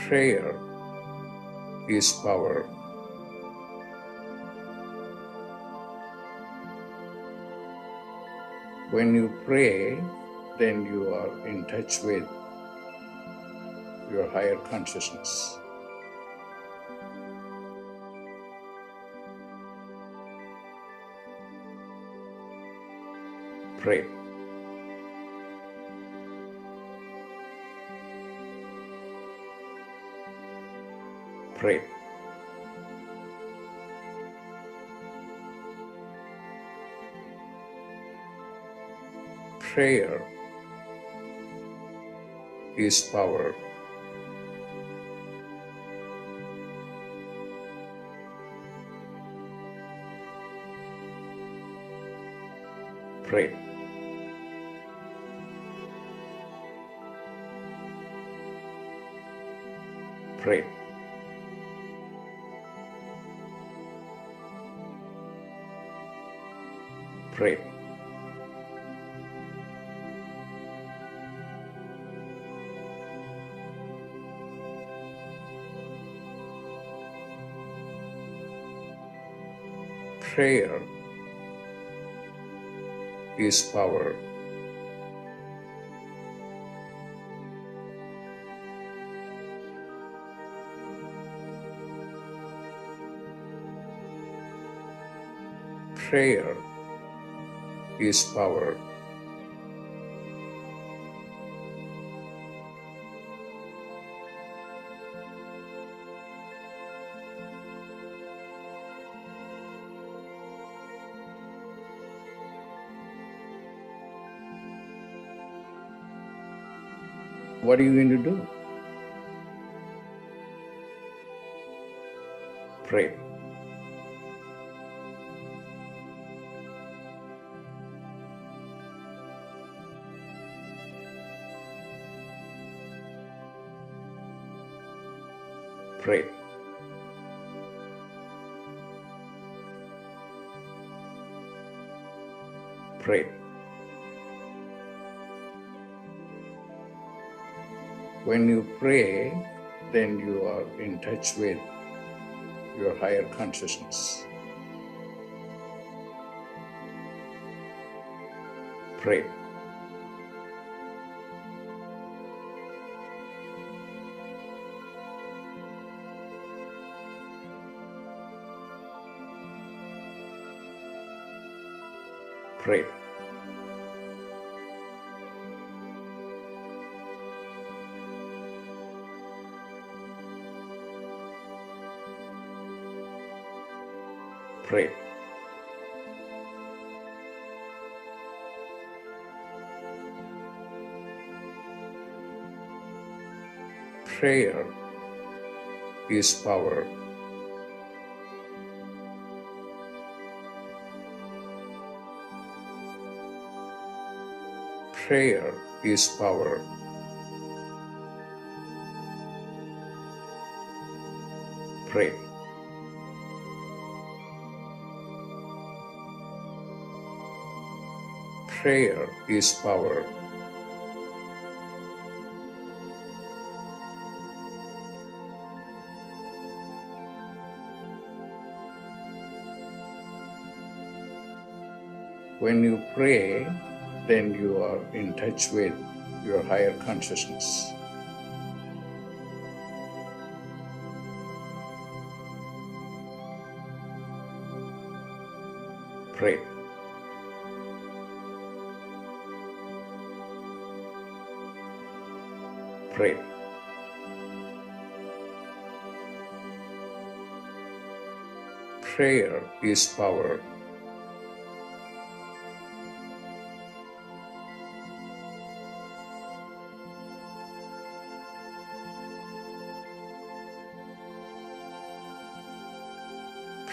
Prayer is power. When you pray, then you are in touch with your higher consciousness. Pray. Pray. Prayer is power. Pray. Pray. Pray. Prayer is power. Prayer is power. What are you going to do? Pray. Pray. Pray. When you pray, then you are in touch with your higher consciousness. Pray. Pray. Pray. Prayer is power. Prayer is power. Pray. Prayer is power. When you pray, then you are in touch with your higher consciousness. Pray. Pray. Prayer is power.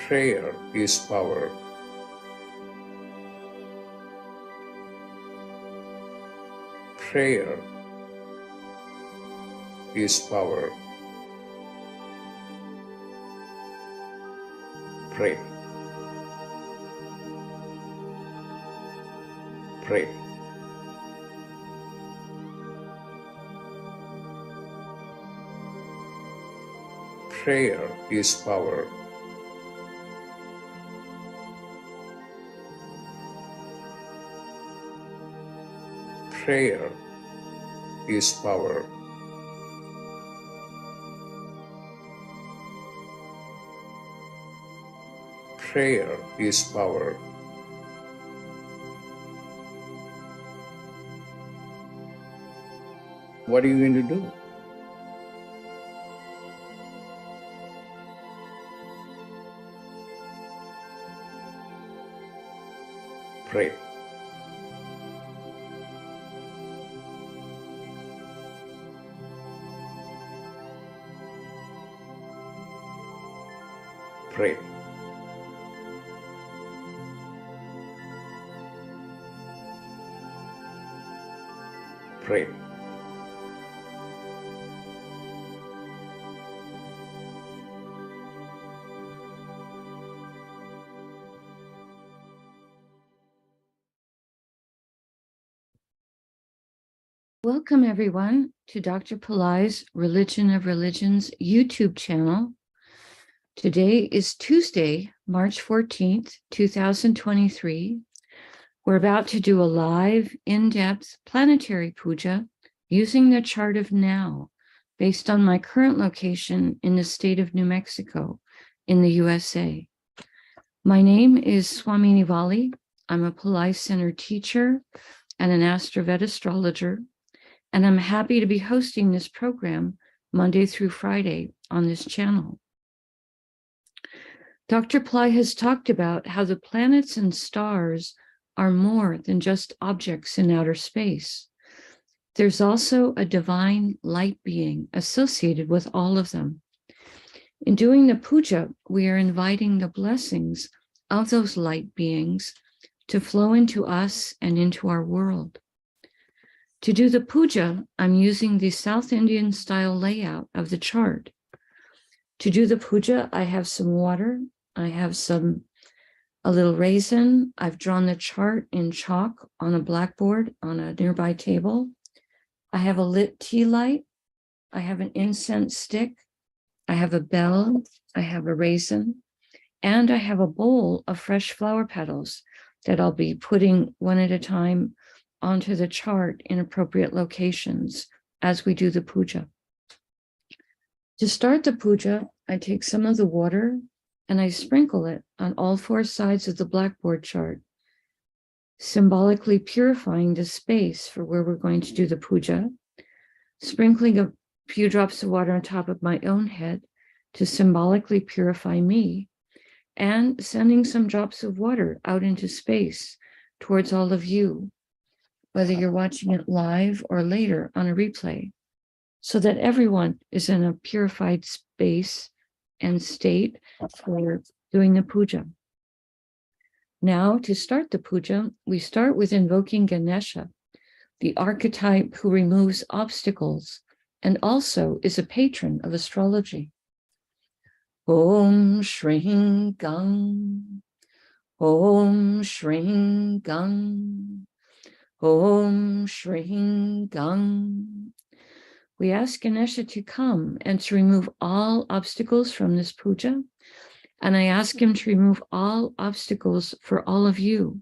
Prayer is power. Prayer is power. Pray. Pray. Prayer is power. Prayer is power. Prayer is power. What are you going to do? Pray. Pray. Pray. Welcome, everyone, to Dr. Pillai's Religion of Religions YouTube channel. Today is Tuesday, March 14th, 2023. We're about to do a live, in-depth planetary puja using the chart of now, based on my current location in the state of New Mexico in the USA. My name is Swamini Valli. I'm a Pillai Center teacher and an AstroVed astrologer, and I'm happy to be hosting this program Monday through Friday on this channel. Dr. Pillai has talked about how the planets and stars are more than just objects in outer space. There's also a divine light being associated with all of them. In doing the puja, we are inviting the blessings of those light beings to flow into us and into our world. To do the puja, I'm using the South Indian style layout of the chart. To do the puja, I have some water, I have a little raisin. I've drawn the chart in chalk on a blackboard on a nearby table. I have a lit tea light. I have an incense stick. I have a bell. I have a raisin. And I have a bowl of fresh flower petals that I'll be putting one at a time onto the chart in appropriate locations as we do the puja. To start the puja, I take some of the water and I sprinkle it on all four sides of the blackboard chart, symbolically purifying the space for where we're going to do the puja, sprinkling a few drops of water on top of my own head to symbolically purify me, and sending some drops of water out into space towards all of you, whether you're watching it live or later on a replay, so that everyone is in a purified space and state for doing the puja. Now, to start the puja, we start with invoking Ganesha, the archetype who removes obstacles and also is a patron of astrology. Om Shring Gang, Om Shring Gang, Om Shring Gang. We ask Ganesha to come and to remove all obstacles from this puja. And I ask him to remove all obstacles for all of you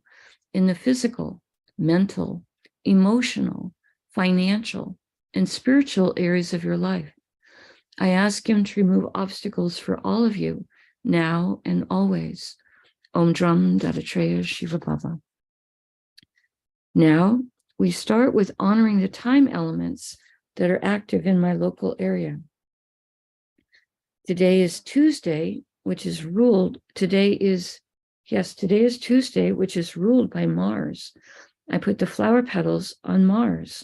in the physical, mental, emotional, financial, and spiritual areas of your life. I ask him to remove obstacles for all of you now and always. Om Dram Dattatreya Shiva Baba. Now we start with honoring the time elements that are active in my local area. Today is Tuesday, which is ruled, today is Tuesday, which is ruled by Mars. I put the flower petals on Mars.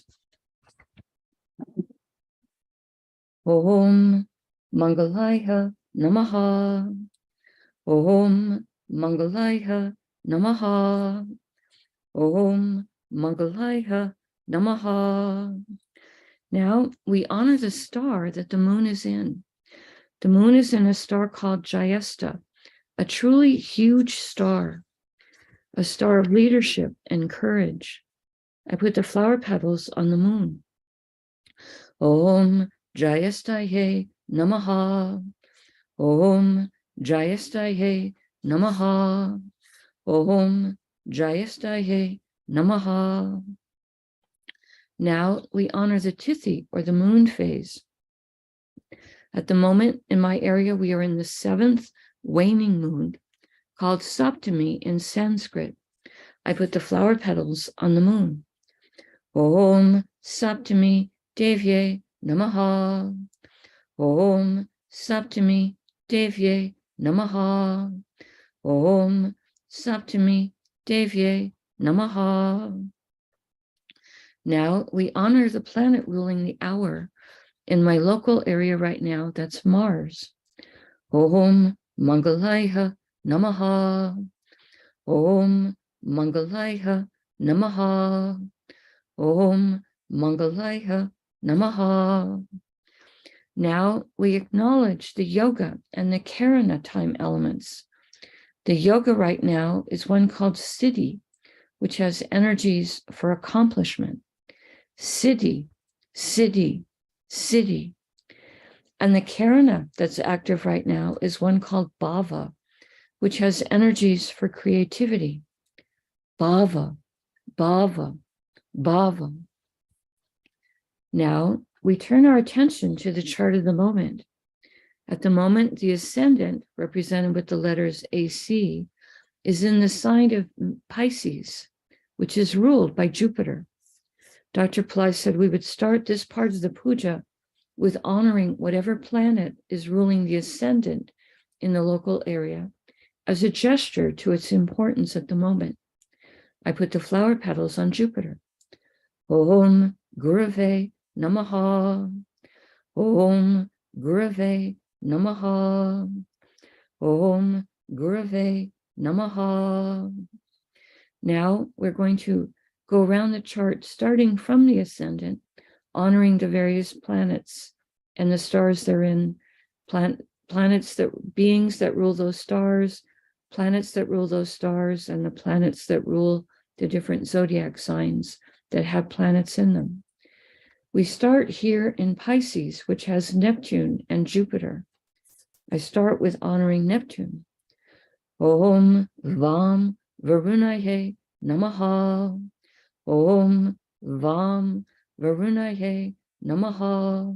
Om Mangalaya Namaha. Om Mangalaya Namaha. Om Mangalaya Namaha. Now we honor the star that the moon is in. The moon is in a star called Jayesta, a truly huge star, a star of leadership and courage. I put the flower petals on the moon. Om Jayestaye Namaha. Om Jayastaye Namaha. Om Jayastaye Namaha. Now we honor the Tithi, or the moon phase. At the moment in my area, we are in the 7th waning moon, called Saptami in Sanskrit. I put the flower petals on the moon. Om Saptami Devye Namaha. Om Saptami Devye Namaha. Om Saptami Devye Namaha. Now we honor the planet ruling the hour. In my local area right now, that's Mars. Om Mangalaya Namaha. Om Mangalaya Namaha. Om Mangalaya Namaha. Now we acknowledge the yoga and the karana time elements. The yoga right now is one called Siddhi, which has energies for accomplishment. Siddhi, Siddhi, Siddhi. And the karana that's active right now is one called Bhava, which has energies for creativity. Bhava, Bhava, Bhava. Now we turn our attention to the chart of the moment. At the moment, the ascendant, represented with the letters AC, is in the sign of Pisces, which is ruled by Jupiter. Dr. Pillai said we would start this part of the puja with honoring whatever planet is ruling the ascendant in the local area as a gesture to its importance at the moment. I put the flower petals on Jupiter. Om Gurave Namaha. Om Gurave Namaha. Om Gurave Namaha. Now we're going to go around the chart, starting from the ascendant, honoring the various planets and the stars therein, planets that, beings that rule those stars, planets that rule those stars, and the planets that rule the different zodiac signs that have planets in them. We start here in Pisces, which has Neptune and Jupiter. I start with honoring Neptune. Om Vam Varunaye Namaha. Om Vam Varunaye Namaha.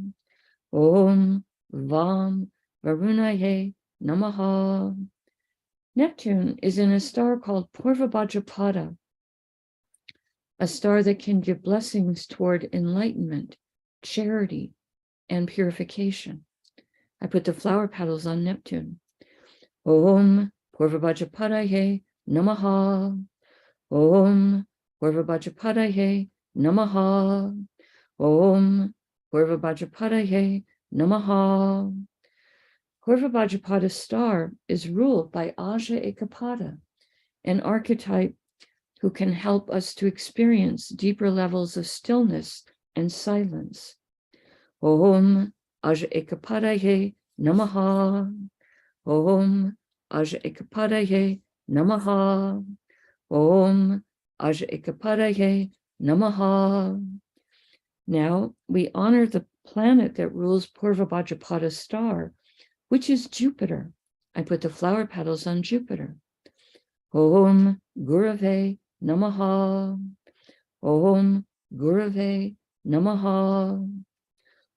Om Vam Varunaye Namaha. Neptune is in a star called Purvabhadrapada, a star that can give blessings toward enlightenment, charity, and purification. I put the flower petals on Neptune. Om Purvabhadrapadaye Namaha. Om Purvabhadrapadaye Namaha. Om Purvabhadrapadaye Namaha. Purvabhadrapada star is ruled by Aja Ekapada, an archetype who can help us to experience deeper levels of stillness and silence. Om Aja Ekapadaye Namaha. Om Aja Ekapadaye Namaha. Om Aja Ekapadaye Namaha. Now we honor the planet that rules Purvabhadrapada star, which is Jupiter. I put the flower petals on Jupiter. Om Gurave Namaha. Om Gurave Namaha.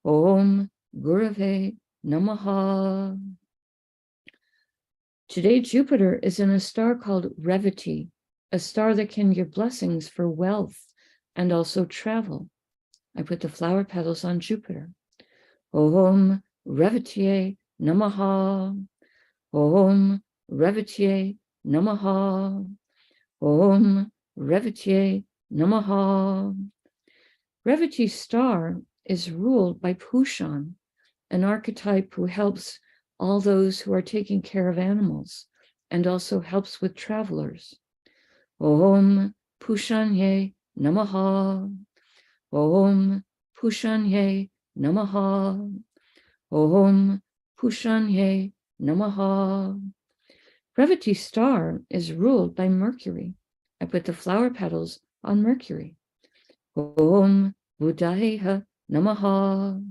Om Gurave Namaha. Today, Jupiter is in a star called Revati, a star that can give blessings for wealth and also travel. I put the flower petals on Jupiter. Om Revatiye Namaha. Om Revatiye Namaha. Om Revatiye Namaha. Revati star is ruled by Pushan, an archetype who helps all those who are taking care of animals and also helps with travelers. Om Pushanye Namaha. Om Pushanye Namaha. Om Pushanye Namaha. Revati star is ruled by Mercury. I put the flower petals on Mercury. Om Buddhayeha Namaha.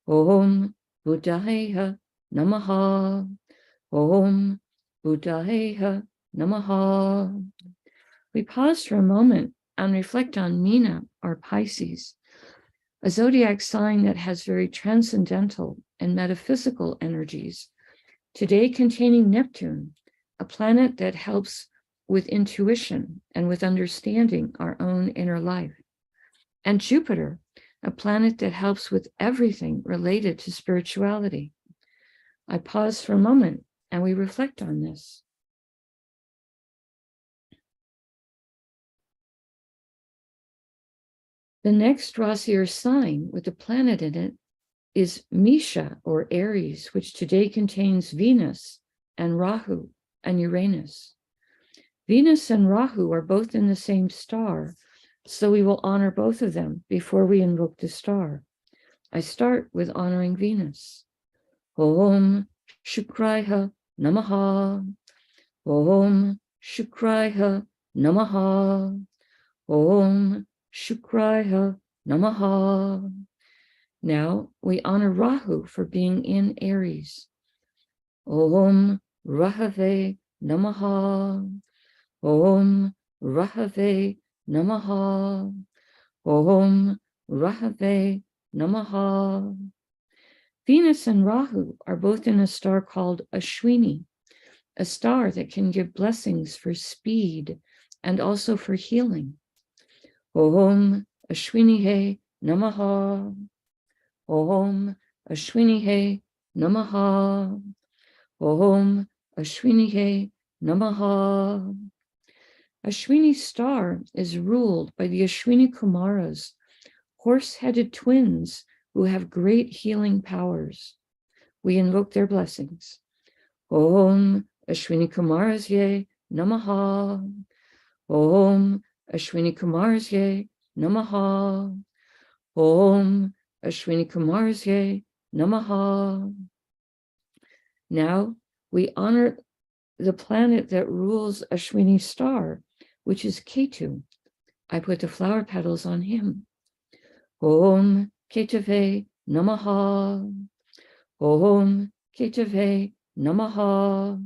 Om Buddhayeha Namaha. Om Buddhaya Namaha. We pause for a moment and reflect on Meena, or Pisces, a zodiac sign that has very transcendental and metaphysical energies, today containing Neptune, a planet that helps with intuition and with understanding our own inner life, and Jupiter, a planet that helps with everything related to spirituality. I pause for a moment and we reflect on this. The next Rasi or sign with a planet in it is Misha, or Aries, which today contains Venus and Rahu and Uranus. Venus and Rahu are both in the same star, so we will honor both of them before we invoke the star. I start with honoring Venus. Om Shukraya Namaha. Om Shukraya Namaha. Om Shukraya Namaha. Now we honor Rahu for being in Aries. Om Rahave Namaha. Om Rahave Namaha. Om Rahave Namaha. Venus and Rahu are both in a star called Ashwini, a star that can give blessings for speed and also for healing. Om Ashwini Namaha. Om Ashwini Namaha. Om Ashwini Namaha. Ashwini star is ruled by the Ashwini Kumaras, horse-headed twins who have great healing powers. We invoke their blessings. Om Ashwini Kumarasye Namaha. Om Ashwini Kumarasye Namaha. Om Ashwini Kumarasye Namaha. Now we honor the planet that rules Ashwini star, which is Ketu. I put the flower petals on him. Om Ketave Namaha. Om Ketave Namaha.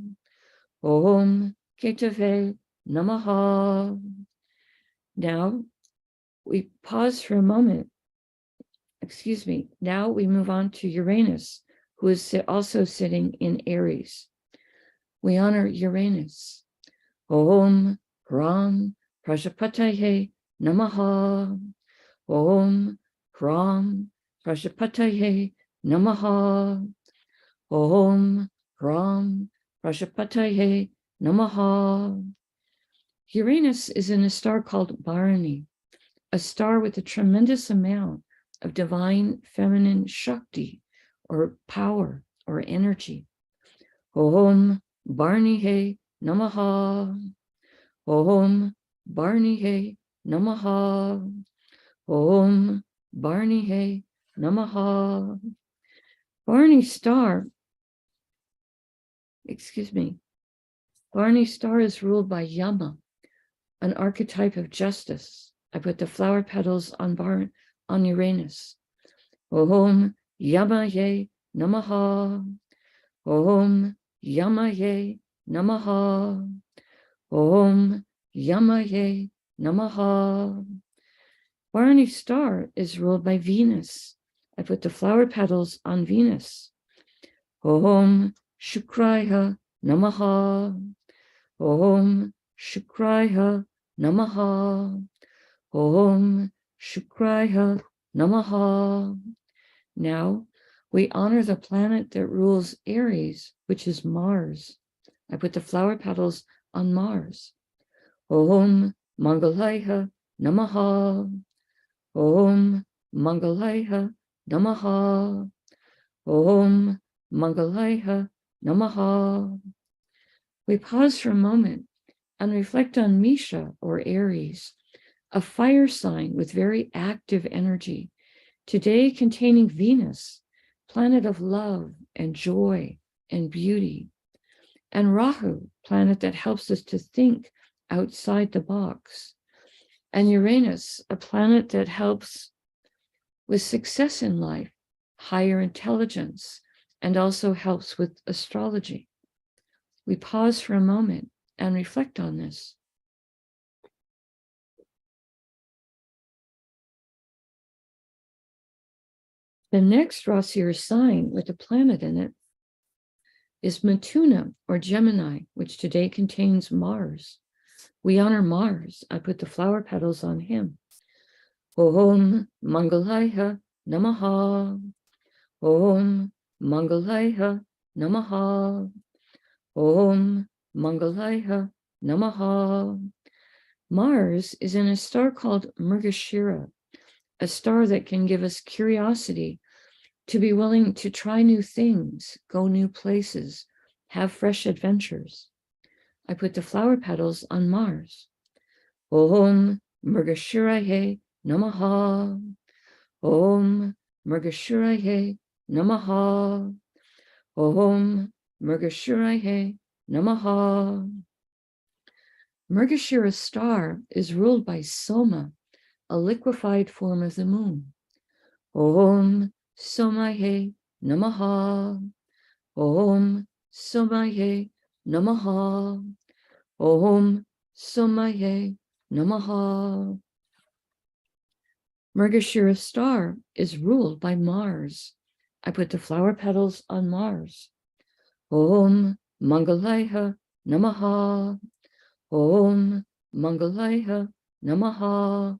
Om Ketave Namaha. Now we pause for a moment. Now we move on to Uranus, who is also sitting in Aries. We honor Uranus. Om Ram Prajapataye Namaha. Om Ram Prajapataye Namaha. Om Ram Prajapataye Namaha. Uranus is in a star called Bharani, a star with a tremendous amount of divine feminine Shakti, or power, or energy. Om Bharani Namaha. Om Bharani Namaha. Om Bharani Namaha. Bharani star is ruled by Yama, an archetype of justice. I put the flower petals on Uranus. Om Yamaye Namaha. Om Yamaye Namaha. Om Yamaye Namaha. Bharani star is ruled by Venus. I put the flower petals on Venus. Om Shukraya Namaha. Om Shukraya Namaha. Om Shukraya Namaha. Now we honor the planet that rules Aries, which is Mars. I put the flower petals on Mars. Om Mangalaya Namaha. Om Mangalaya Namaha. Om Mangalaya Namaha. We pause for a moment and reflect on Misha, or Aries, a fire sign with very active energy, today containing Venus, planet of love and joy and beauty, and Rahu, planet that helps us to think outside the box, and Uranus, a planet that helps with success in life, higher intelligence, and also helps with astrology. We pause for a moment and reflect on this. The next Rasi or sign with a planet in it is Matuna or Gemini, which today contains Mars. We honor Mars. I put the flower petals on him. Om Mangalaya Namaha. Om Mangalaya Namaha. Om Mangalaya Namaha. Mars is in a star called Mrigashira, a star that can give us curiosity, to be willing to try new things, go new places, have fresh adventures. I put the flower petals on Mars. Om Mrigashiraye Namaha. Om Mrigashiraye Namaha. Om Mrigashiraye Namaha. Mrigashira star is ruled by Soma, a liquefied form of the moon. Om Somaye Namaha. Om Somaye Namaha. Om Somaye Namaha. Mrigashira star is ruled by Mars. I put the flower petals on Mars. Om Mangalaya Namaha. Om Mangalaya Namaha.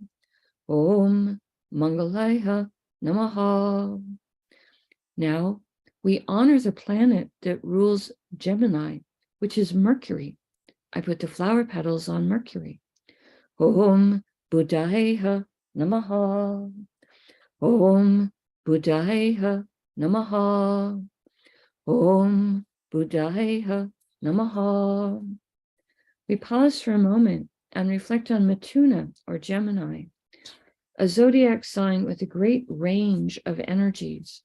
Om Mangalaya Namaha. Now, we honor the planet that rules Gemini, which is Mercury. I put the flower petals on Mercury. Om Buddhaya Namaha. Om Buddhaya Namaha. Om Buddhaya Namaha. We pause for a moment and reflect on Matuna or Gemini, a zodiac sign with a great range of energies,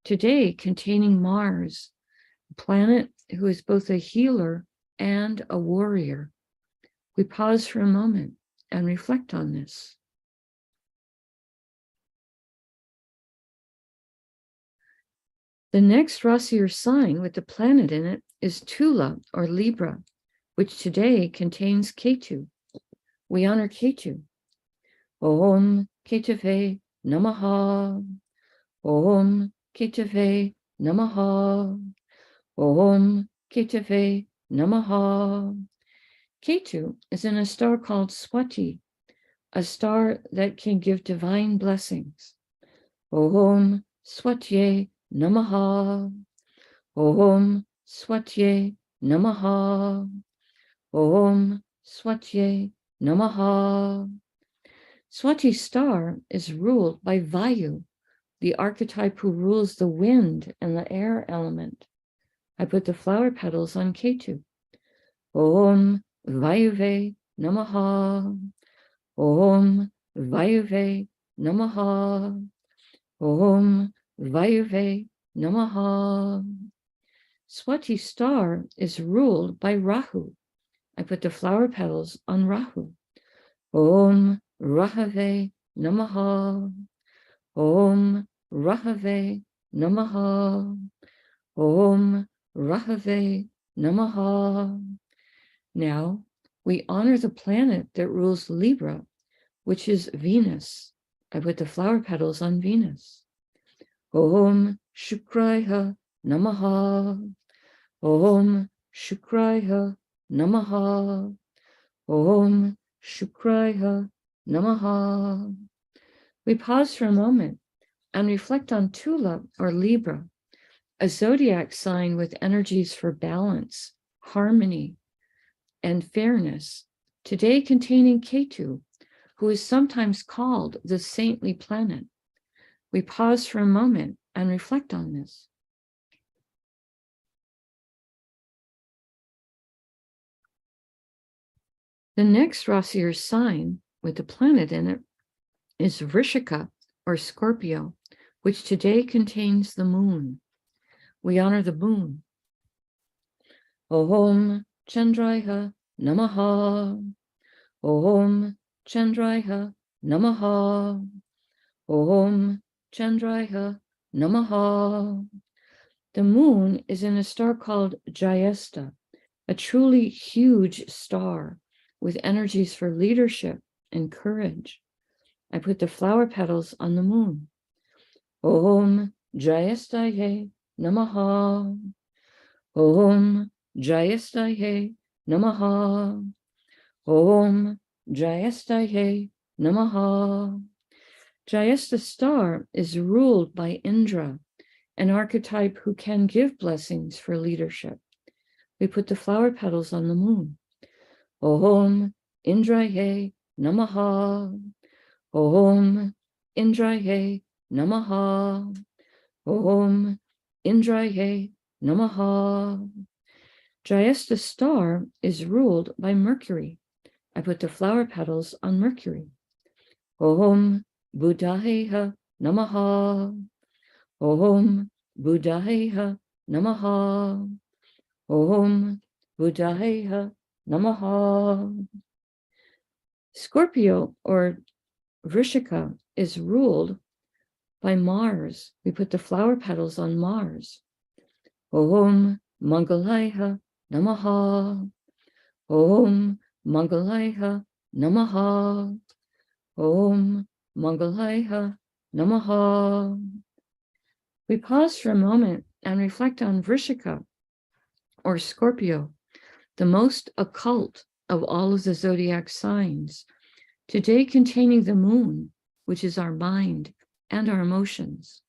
today containing Mars, a planet who is both a healer and a warrior. We pause for a moment and reflect on this. The next Rasi or sign with the planet in it is Tula or Libra, which today contains Ketu. We honor Ketu. Om Ketave Namaha. Om Ketave Namaha. Om Ketave Namaha. Ketu is in a star called Swati, a star that can give divine blessings. Om Swatye Namaha. Om Swatye Namaha. Om Swatye Namaha. Swati star is ruled by Vayu, the archetype who rules the wind and the air element. I put the flower petals on Ketu. Om Vayuve Namaha. Om Vayuve Namaha. Om Vayuve Namaha. Swati star is ruled by Rahu. I put the flower petals on Rahu. Om Rahave Namaha. Om Rahave Namaha. Om Rahave Namaha. Now, we honor the planet that rules Libra, which is Venus. I put the flower petals on Venus. Om Shukraya Namaha. Om Shukraya Namaha. Om Shukraya Namaha. We pause for a moment and reflect on Tula or Libra, a zodiac sign with energies for balance, harmony, and fairness, today containing Ketu, who is sometimes called the saintly planet. We pause for a moment and reflect on this. The next Rasi or sign with the planet in it is Vrishika or Scorpio, which today contains the moon. We honor the moon. Om Chandraya Namaha. Om Chandraya Namaha. Om Chandraya Namaha. The moon is in a star called Jayesta, a truly huge star with energies for leadership and courage. I put the flower petals on the moon. Om Jayestaye Namaha. Om Jayestaye Namaha. Om Jayestaye Namaha. Jayesta star is ruled by Indra, an archetype who can give blessings for leadership. We put the flower petals on the moon. Om Indraye Namaha. Om Indraye Namaha. Om Indraye Namaha. Jayesta star is ruled by Mercury. I put the flower petals on Mercury. Om Buddhayeha Namaha. Om Buddhayeha Namaha. Om Buddhayeha Namaha. Scorpio or Vrishika is ruled by Mars. We put the flower petals on Mars. Om Mangalayha Namaha. Om Mangalayha Namaha. Om Mangalayha Namaha. We pause for a moment and reflect on Vrishika or Scorpio, the most occult of all of the zodiac signs, today containing the moon, which is our mind and our emotions.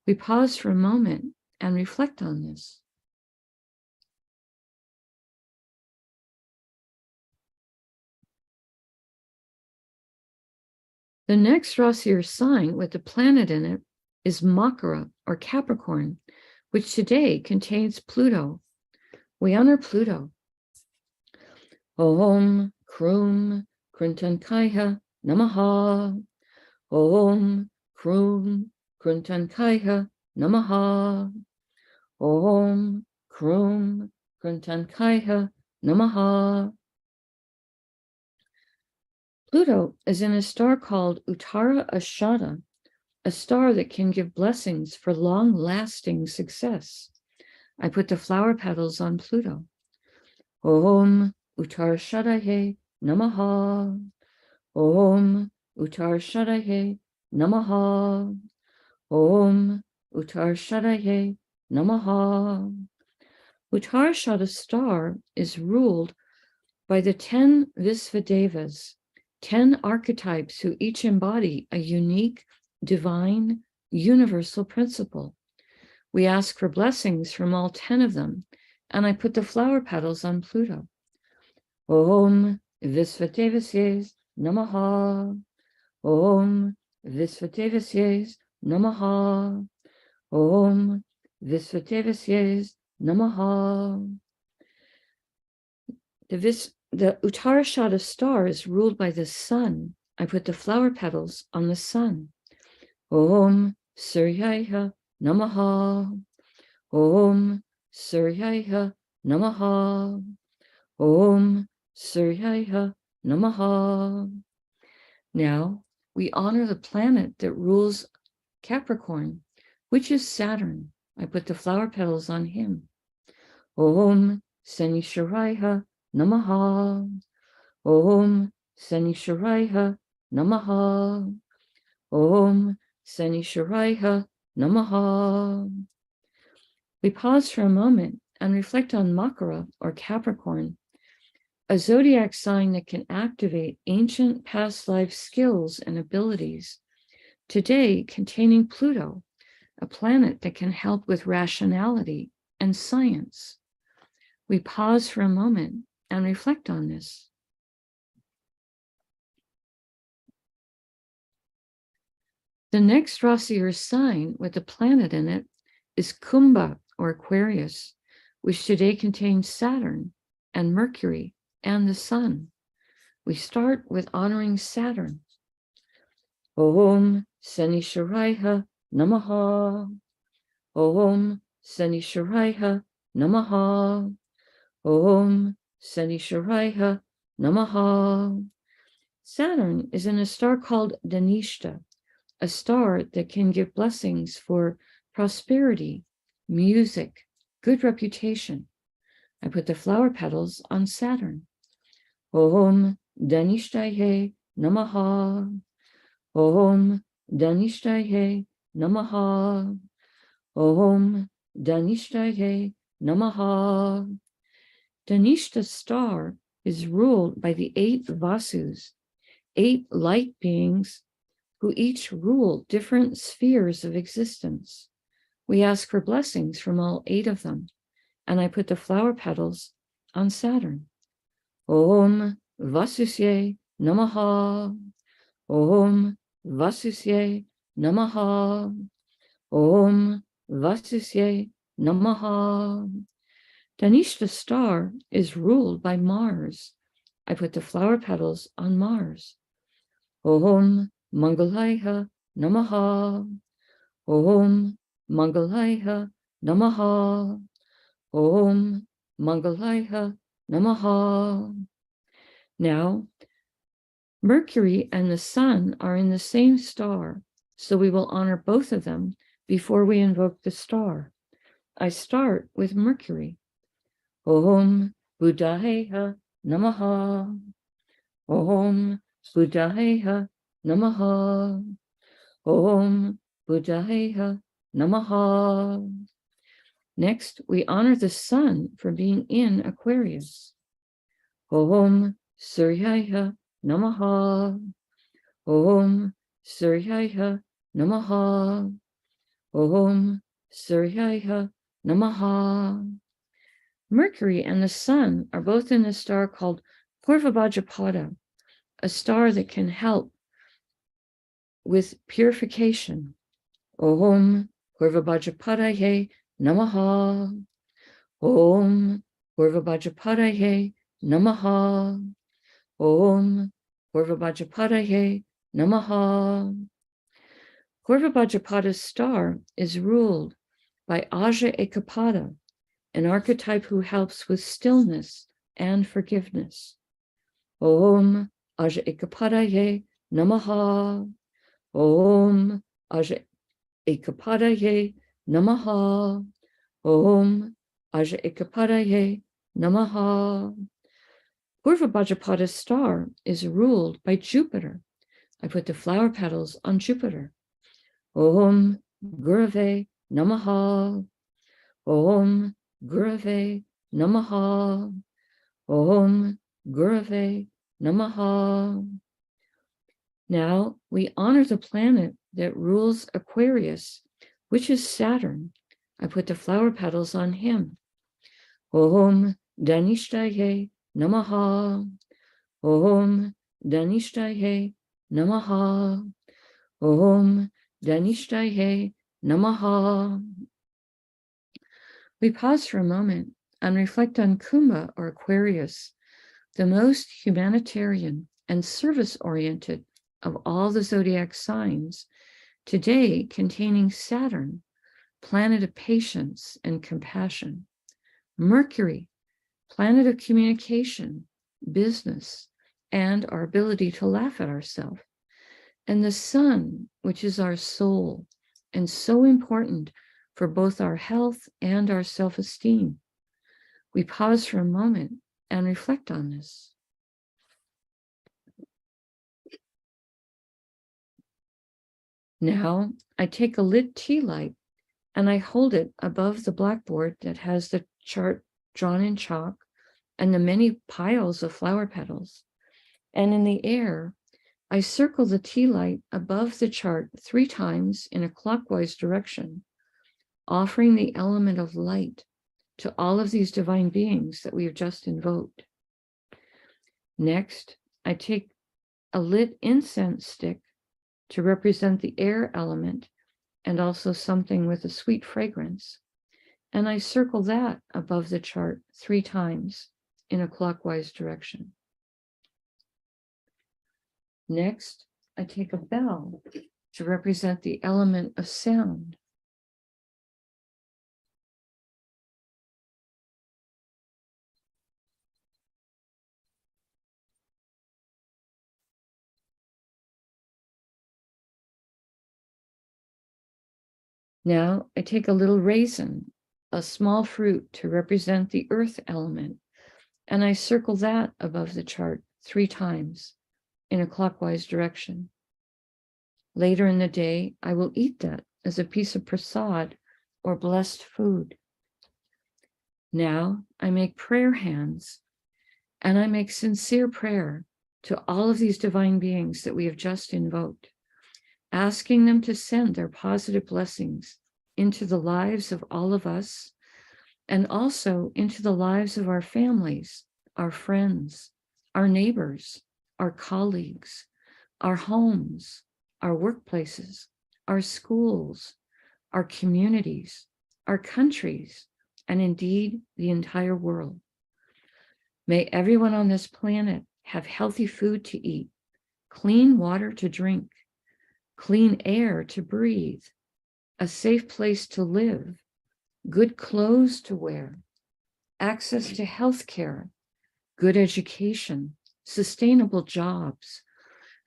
We pause for a moment and reflect on this. The next Rasi or sign with the planet in it is Makara or Capricorn, which today contains Pluto. We honor Pluto. Om Krum Kruntankaya Namaha. Om Krum Kruntankaya Namaha. Om Krum Kruntankaya Namaha. Pluto is in a star called Uttara Ashada, a star that can give blessings for long-lasting success. I put the flower petals on Pluto. Om Uttarashadaye Namaha. Om Uttarashadaye Namaha. Om Uttarashadaye Namaha. Uttarashada star is ruled by the 10 Visvadevas, 10 archetypes who each embody a unique, divine, universal principle. We ask for blessings from all 10 of them, and I put the flower petals on Pluto. Om Visvadevasye Namaha. Om Visvadevasye Namaha. Om Visvadevasye Namaha. The Uttarashada star is ruled by the sun. I put the flower petals on the sun. Om Suryaya Namaha. Om Suryaya Namaha. Om Suryaya Namaha. Now we honor the planet that rules Capricorn, which is Saturn. I put the flower petals on him. Om Sanisharaya Namaha. Om Sanisharaya Namaha. Om Sanisharaya Namaha. We pause for a moment and reflect on Makara or Capricorn, a zodiac sign that can activate ancient past life skills and abilities, today containing Pluto, a planet that can help with rationality and science. We pause for a moment and reflect on this. The next Rasi or sign with a planet in it is Kumbha or Aquarius, which today contains Saturn and Mercury and the Sun. We start with honoring Saturn. Om Sanisharaya Namaha. Om Sanisharaya Namaha. Om Sanisharaya Namaha. Saturn is in a star called Dhanishta, a star that can give blessings for prosperity music, good reputation. I put the flower petals on Saturn. Om Danishtaye Namaha. Om Danishtaye Namaha. Om Danishtaye Namaha. Danishta star is ruled by the 8 Vasus, 8 light beings who each rule different spheres of existence. We ask for blessings from all 8 of them, and I put the flower petals on Saturn. Om Vasusye Namaha. Om Vasusye Namaha. Om Vasusye Namaha. Danishta star is ruled by Mars. I put the flower petals on Mars. Om Mangalaya Namaha. Om Mangalaya Namaha. Om Mangalaya Namaha. Now, Mercury and the Sun are in the same star, so we will honor both of them before we invoke the star. I start with Mercury. Om Buddhaya Namaha. Om Buddhaya Namaha. Om Buddhaya Namaha. Next, we honor the Sun for being in Aquarius. Om Suryaya Namaha. Om Suryaya Namaha. Om Suryaya Namaha. Mercury and the Sun are both in a star called Purvabhadrapada, a star that can help with purification. Om Purvabhadrapadaye Namaha. Om Purvabhadrapadaye Namaha. Om Purvabhadrapadaye Namaha. Purvabhadrapada's star is ruled by Aja Ekapada, an archetype who helps with stillness and forgiveness. Om Aja Ekapadaye Namaha. Om Aja Ekapadaye Namaha. Om Aja Ekapadaye Namaha. Purvabhadrapada's star is ruled by Jupiter. I put the flower petals on Jupiter. Om Gurave Namaha. Om Gurave Namaha. Om Gurave Namaha. Now we honor the planet that rules Aquarius, which is Saturn. I put the flower petals on him. Om Danishtaye Namaha. Om Danishtaye Namaha. Om Danishtaye Namaha. We pause for a moment and reflect on Kumbha or Aquarius, the most humanitarian and service-oriented of all the zodiac signs, today containing Saturn, planet of patience and compassion, Mercury, planet of communication, business, and our ability to laugh at ourselves, and the Sun, which is our soul, and so important for both our health and our self-esteem. We pause for a moment and reflect on this. Now, I take a lit tea light and I hold it above the blackboard that has the chart drawn in chalk and the many piles of flower petals. And in the air, I circle the tea light above the chart 3 times in a clockwise direction, offering the element of light to all of these divine beings that we have just invoked. Next, I take a lit incense stick to represent the air element and also something with a sweet fragrance, and I circle that above the chart 3 times in a clockwise direction. Next, I take a bell to represent the element of sound. Now I take a little raisin a small fruit to represent the earth element, and I circle that above the chart 3 times in a clockwise direction. Later in the day, I will eat that as a piece of prasad or blessed food. Now I make prayer hands, and I make sincere prayer to all of these divine beings that we have just invoked, asking them to send their positive blessings into the lives of all of us, and also into the lives of our families, our friends, our neighbors, our colleagues, our homes, our workplaces, our schools, our communities, our countries, and indeed the entire world. May everyone on this planet have healthy food to eat, clean water to drink, clean air to breathe, a safe place to live, good clothes to wear, access to health care, good education, sustainable jobs,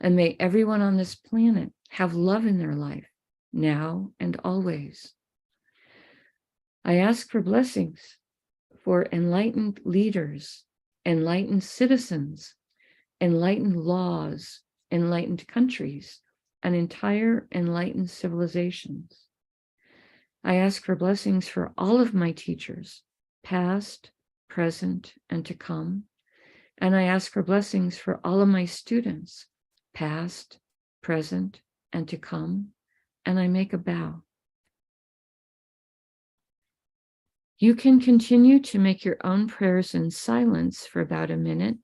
and may everyone on this planet have love in their life, now and always. I ask for blessings for enlightened leaders, enlightened citizens, enlightened laws, enlightened countries, and entire enlightened civilizations. I ask for blessings for all of my teachers, past, present, and to come. And I ask for blessings for all of my students, past, present, and to come. And I make a bow. You can continue to make your own prayers in silence for about a minute,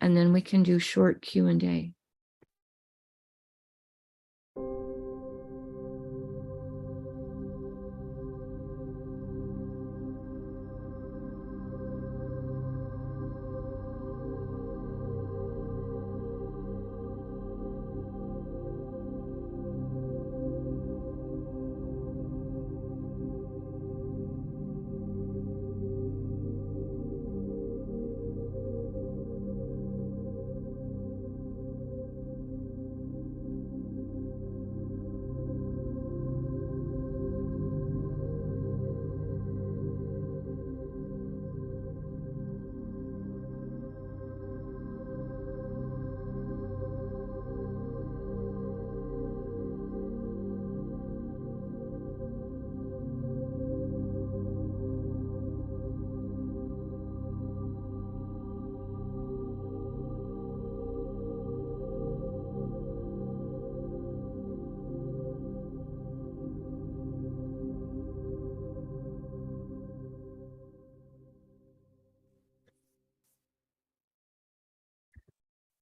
and then we can do short Q&A.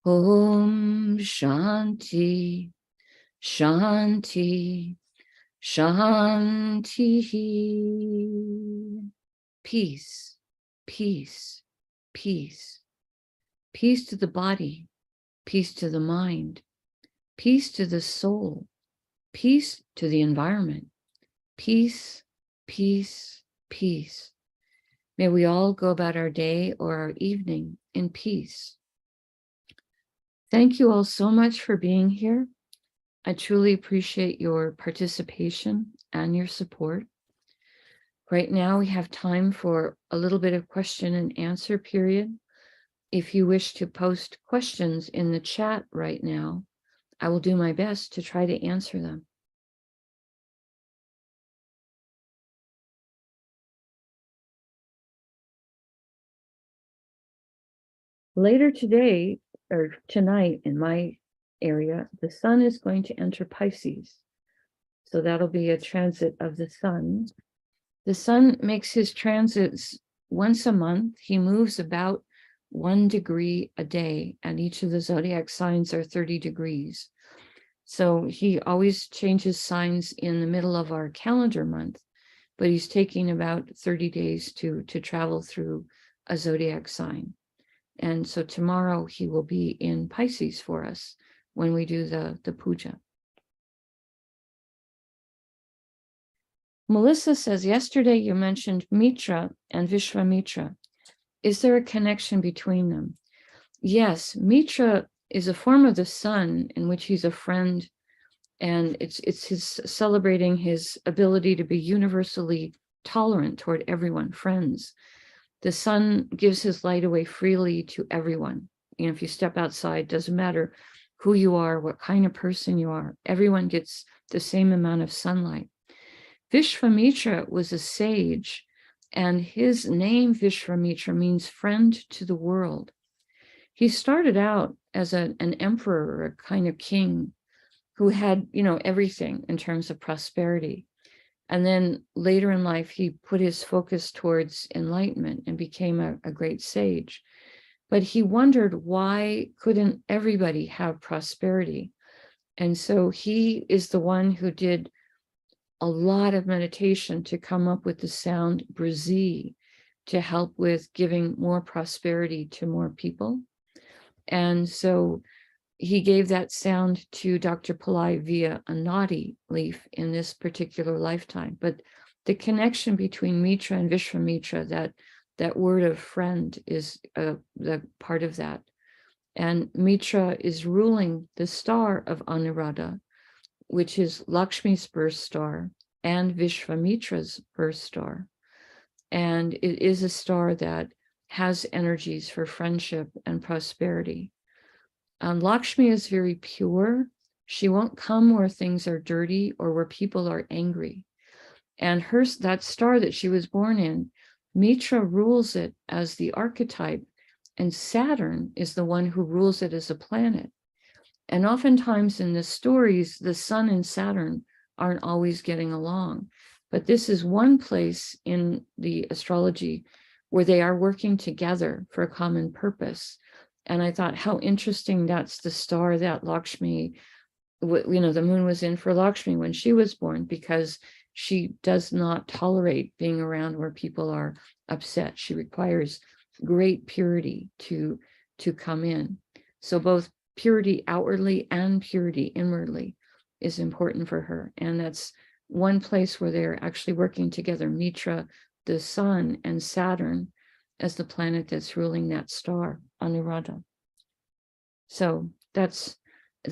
Om Shanti, Shanti, Shanti. Peace, peace, peace. Peace to the body, peace to the mind, peace to the soul, peace to the environment. Peace, peace, peace. May we all go about our day or our evening in peace. Thank you all so much for being here. I truly appreciate your participation and your support. Right now, we have time for a little bit of question and answer period. If you wish to post questions in the chat right now, I will do my best to try to answer them. Later today, or tonight in my area, the sun is going to enter Pisces. So that'll be a transit of the sun. The sun makes his transits once a month. He moves about 1 degree a day, and each of the zodiac signs are 30 degrees. So he always changes signs in the middle of our calendar month, but he's taking about 30 days to travel through a zodiac sign. And so tomorrow he will be in Pisces for us when we do the puja. Melissa says, yesterday you mentioned Mitra and Vishwamitra. Is there a connection between them? Yes, Mitra is a form of the sun in which he's a friend, and it's his celebrating his ability to be universally tolerant toward everyone, friends. The sun gives his light away freely to everyone. You know, if you step outside, doesn't matter who you are, what kind of person you are, everyone gets the same amount of sunlight. Vishvamitra was a sage, and his name Vishvamitra means friend to the world. He started out as an emperor, a kind of king who had, you know, everything in terms of prosperity. And then later in life, he put his focus towards enlightenment and became a great sage. But he wondered, why couldn't everybody have prosperity? And so he is the one who did a lot of meditation to come up with the sound Brazil to help with giving more prosperity to more people. And so he gave that sound to Dr. Pillai via a nadi leaf in this particular lifetime. But the connection between Mitra and Vishvamitra, that word of friend, is the part of that. And Mitra is ruling the star of Anuradha, which is Lakshmi's birth star and Vishvamitra's birth star. And it is a star that has energies for friendship and prosperity. Lakshmi is very pure. She won't come where things are dirty or where people are angry. And that star that she was born in, Mitra rules it as the archetype, and Saturn is the one who rules it as a planet. And oftentimes in the stories, the sun and Saturn aren't always getting along. But this is one place in the astrology where they are working together for a common purpose. And I thought, how interesting, that's the star that Lakshmi, you know, the moon was in for Lakshmi when she was born, because she does not tolerate being around where people are upset. She requires great purity to come in. So both purity outwardly and purity inwardly is important for her. And that's one place where they're actually working together, Mitra, the sun, and Saturn as the planet that's ruling that star, Anuradha. So that's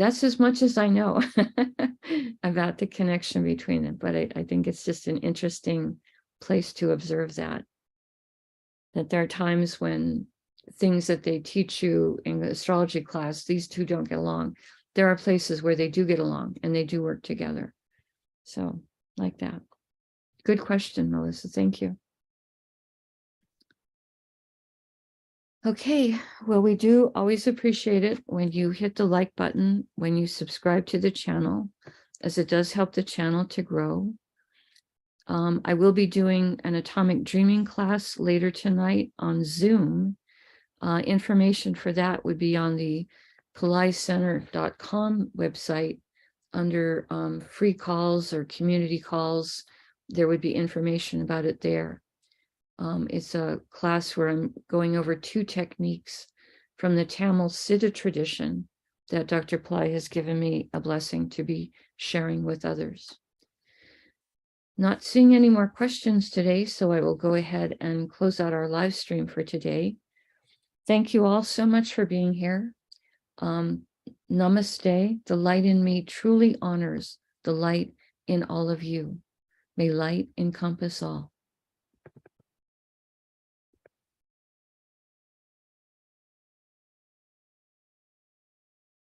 as much as I know about the connection between them. But I think it's just an interesting place to observe that there are times when things that they teach you in the astrology class, these two don't get along. There are places where they do get along and they do work together. So like that. Good question, Melissa. Thank you. Okay, well, we do always appreciate it when you hit the like button, when you subscribe to the channel, as it does help the channel to grow. I will be doing an atomic dreaming class later tonight on Zoom. Information for that would be on the pillaicenter.com website under free calls or community calls. There would be information about it there. It's a class where I'm going over 2 techniques from the Tamil Siddha tradition that Dr. Pillai has given me a blessing to be sharing with others. Not seeing any more questions today, so I will go ahead and close out our live stream for today. Thank you all so much for being here. Namaste. The light in me truly honors the light in all of you. May light encompass all.